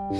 The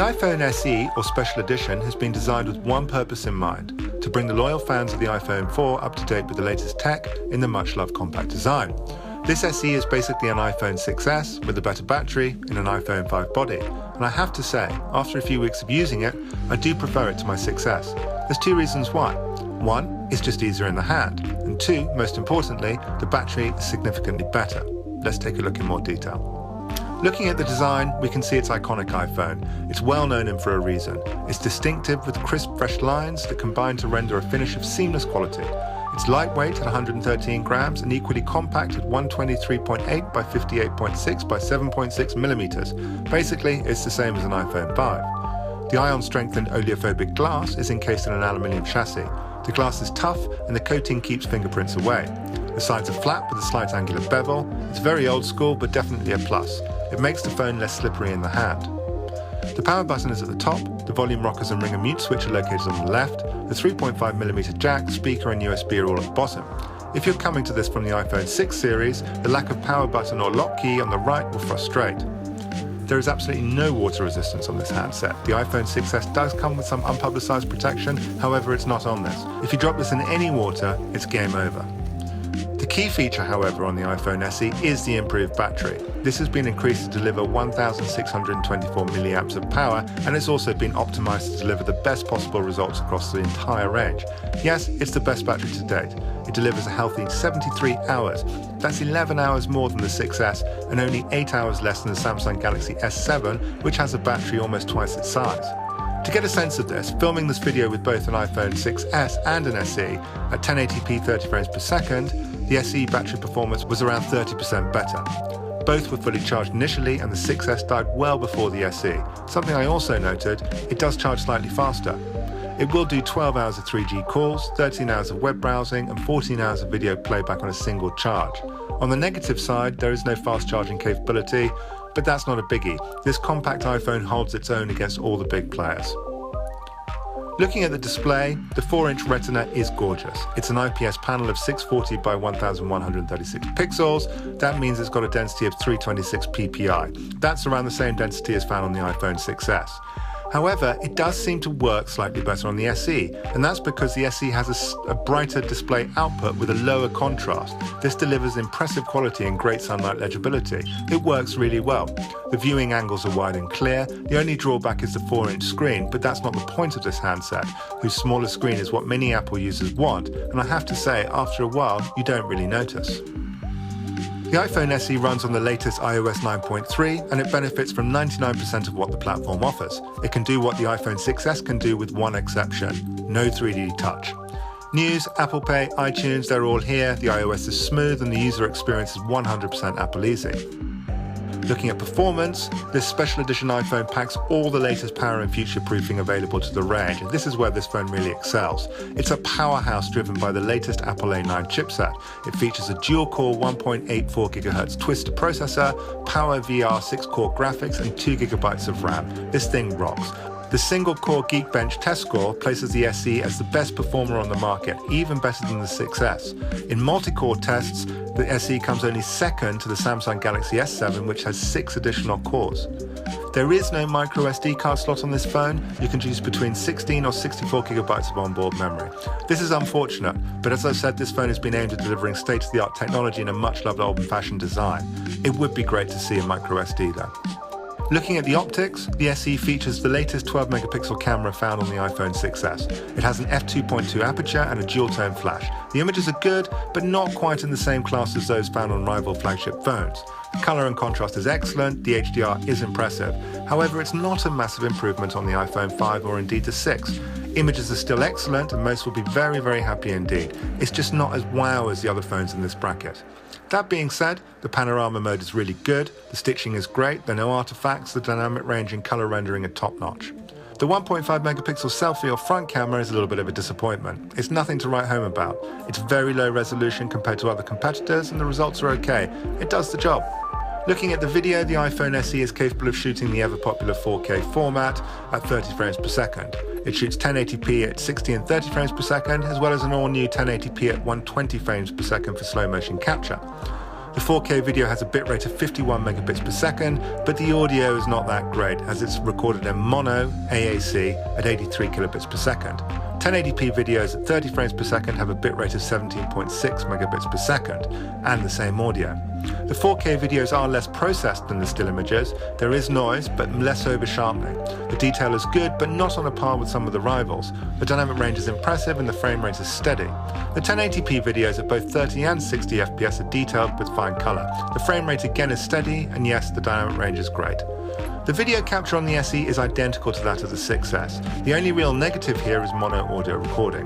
iPhone SE, or Special Edition, has been designed with one purpose in mind: to bring the loyal fans of the iPhone 4 up to date with the latest tech in the much-loved compact design. This SE is basically an iPhone 6S with a better battery in an iPhone 5 body, and I have to say, after a few weeks of using it, I do prefer it to my 6S. There's two reasons why. One, it's just easier in the hand, and two, most importantly, the battery is significantly better. Let's take a look in more detail. Looking at the design, we can see its iconic iPhone. It's well known and for a reason. It's distinctive with crisp, fresh lines that combine to render a finish of seamless quality. It's lightweight at 113 grams and equally compact at 123.8 by 58.6 by 7.6 millimeters. Basically, it's the same as an iPhone 5. The ion-strengthened oleophobic glass is encased in an aluminium chassis. The glass is tough and the coating keeps fingerprints away. The sides are flat with a slight angular bevel. It's very old school, but definitely a plus. It makes the phone less slippery in the hand. The power button is at the top, the volume rockers and ringer mute switch are located on the left, the 3.5mm jack, speaker and USB are all at the bottom. If you're coming to this from the iPhone 6 series, the lack of power button or lock key on the right will frustrate. There is absolutely no water resistance on this handset. The iPhone 6S does come with some unpublicized protection, however it's not on this. If you drop this in any water, it's game over. The key feature, however, on the iPhone SE is the improved battery. This has been increased to deliver 1,624 milliamps of power, and it's also been optimized to deliver the best possible results across the entire range. Yes, it's the best battery to date. It delivers a healthy 73 hours. That's 11 hours more than the 6S and only 8 hours less than the Samsung Galaxy S7, which has a battery almost twice its size. To get a sense of this, filming this video with both an iPhone 6S and an SE at 1080p 30 frames per second, the SE battery performance was around 30% better. Both were fully charged initially and the 6S died well before the SE. Something I also noted, it does charge slightly faster. It will do 12 hours of 3G calls, 13 hours of web browsing and 14 hours of video playback on a single charge. On the negative side, there is no fast charging capability, but that's not a biggie. This compact iPhone holds its own against all the big players. Looking at the display, the 4-inch Retina is gorgeous. It's an IPS panel of 640 by 1136 pixels. That means it's got a density of 326 ppi. That's around the same density as found on the iPhone 6S. However, it does seem to work slightly better on the SE, and that's because the SE has a brighter display output with a lower contrast. This delivers impressive quality and great sunlight legibility. It works really well. The viewing angles are wide and clear. The only drawback is the 4-inch screen, but that's not the point of this handset, whose smaller screen is what many Apple users want, and I have to say, after a while, you don't really notice. The iPhone SE runs on the latest iOS 9.3 and it benefits from 99% of what the platform offers. It can do what the iPhone 6S can do with one exception: no 3D touch. News, Apple Pay, iTunes, they're all here. The iOS is smooth and the user experience is 100% Apple Easy. Looking at performance, this special edition iPhone packs all the latest power and future-proofing available to the range, and this is where this phone really excels. It's a powerhouse driven by the latest Apple A9 chipset. It features a dual-core 1.84 GHz Twister processor, PowerVR 6-core graphics, and 2 GB of RAM. This thing rocks. The single-core Geekbench test score places the SE as the best performer on the market, even better than the 6S. In multi-core tests, the SE comes only second to the Samsung Galaxy S7, which has 6 additional cores. There is no micro SD card slot on this phone. You can choose between 16 or 64 GB of onboard memory. This is unfortunate, but as I said, this phone has been aimed at delivering state-of-the-art technology in a much-loved old-fashioned design. It would be great to see a micro SD though. Looking at the optics, the SE features the latest 12-megapixel camera found on the iPhone 6s. It has an f2.2 aperture and a dual-tone flash. The images are good, but not quite in the same class as those found on rival flagship phones. The color and contrast is excellent, the HDR is impressive. However, it's not a massive improvement on the iPhone 5 or indeed the 6. Images are still excellent and most will be very, very happy indeed. It's just not as wow as the other phones in this bracket. That being said, the panorama mode is really good, the stitching is great, there are no artifacts, the dynamic range and color rendering are top-notch. The 1.5 megapixel selfie or front camera is a little bit of a disappointment. It's nothing to write home about. It's very low resolution compared to other competitors and the results are okay. It does the job. Looking at the video, the iPhone SE is capable of shooting the ever-popular 4K format at 30 frames per second. It shoots 1080p at 60 and 30 frames per second, as well as an all-new 1080p at 120 frames per second for slow-motion capture. The 4K video has a bitrate of 51 megabits per second, but the audio is not that great, as it's recorded in mono AAC at 83 kilobits per second. 1080p videos at 30 frames per second have a bitrate of 17.6 megabits per second, and the same audio. The 4K videos are less processed than the still images. There is noise, but less over-sharpening. The detail is good, but not on a par with some of the rivals. The dynamic range is impressive and the frame rate is steady. The 1080p videos at both 30 and 60 FPS are detailed with fine color. The frame rate again is steady, and yes, the dynamic range is great. The video capture on the SE is identical to that of the 6s. The only real negative here is mono audio recording.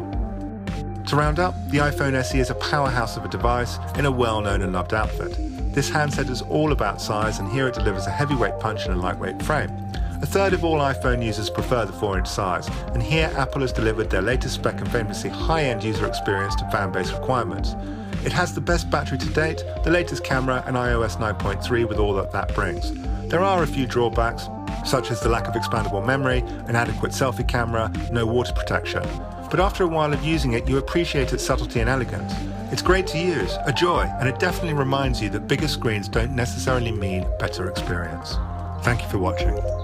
To round up, the iPhone SE is a powerhouse of a device in a well-known and loved outfit. This handset is all about size, and here it delivers a heavyweight punch and a lightweight frame. A third of all iPhone users prefer the 4-inch size, and here Apple has delivered their latest spec and famously high-end user experience to fan-based requirements. It has the best battery to date, the latest camera, and iOS 9.3 with all that brings. There are a few drawbacks, such as the lack of expandable memory, an adequate selfie camera, no water protection. But after a while of using it, you appreciate its subtlety and elegance. It's great to use, a joy, and it definitely reminds you that bigger screens don't necessarily mean better experience. Thank you for watching.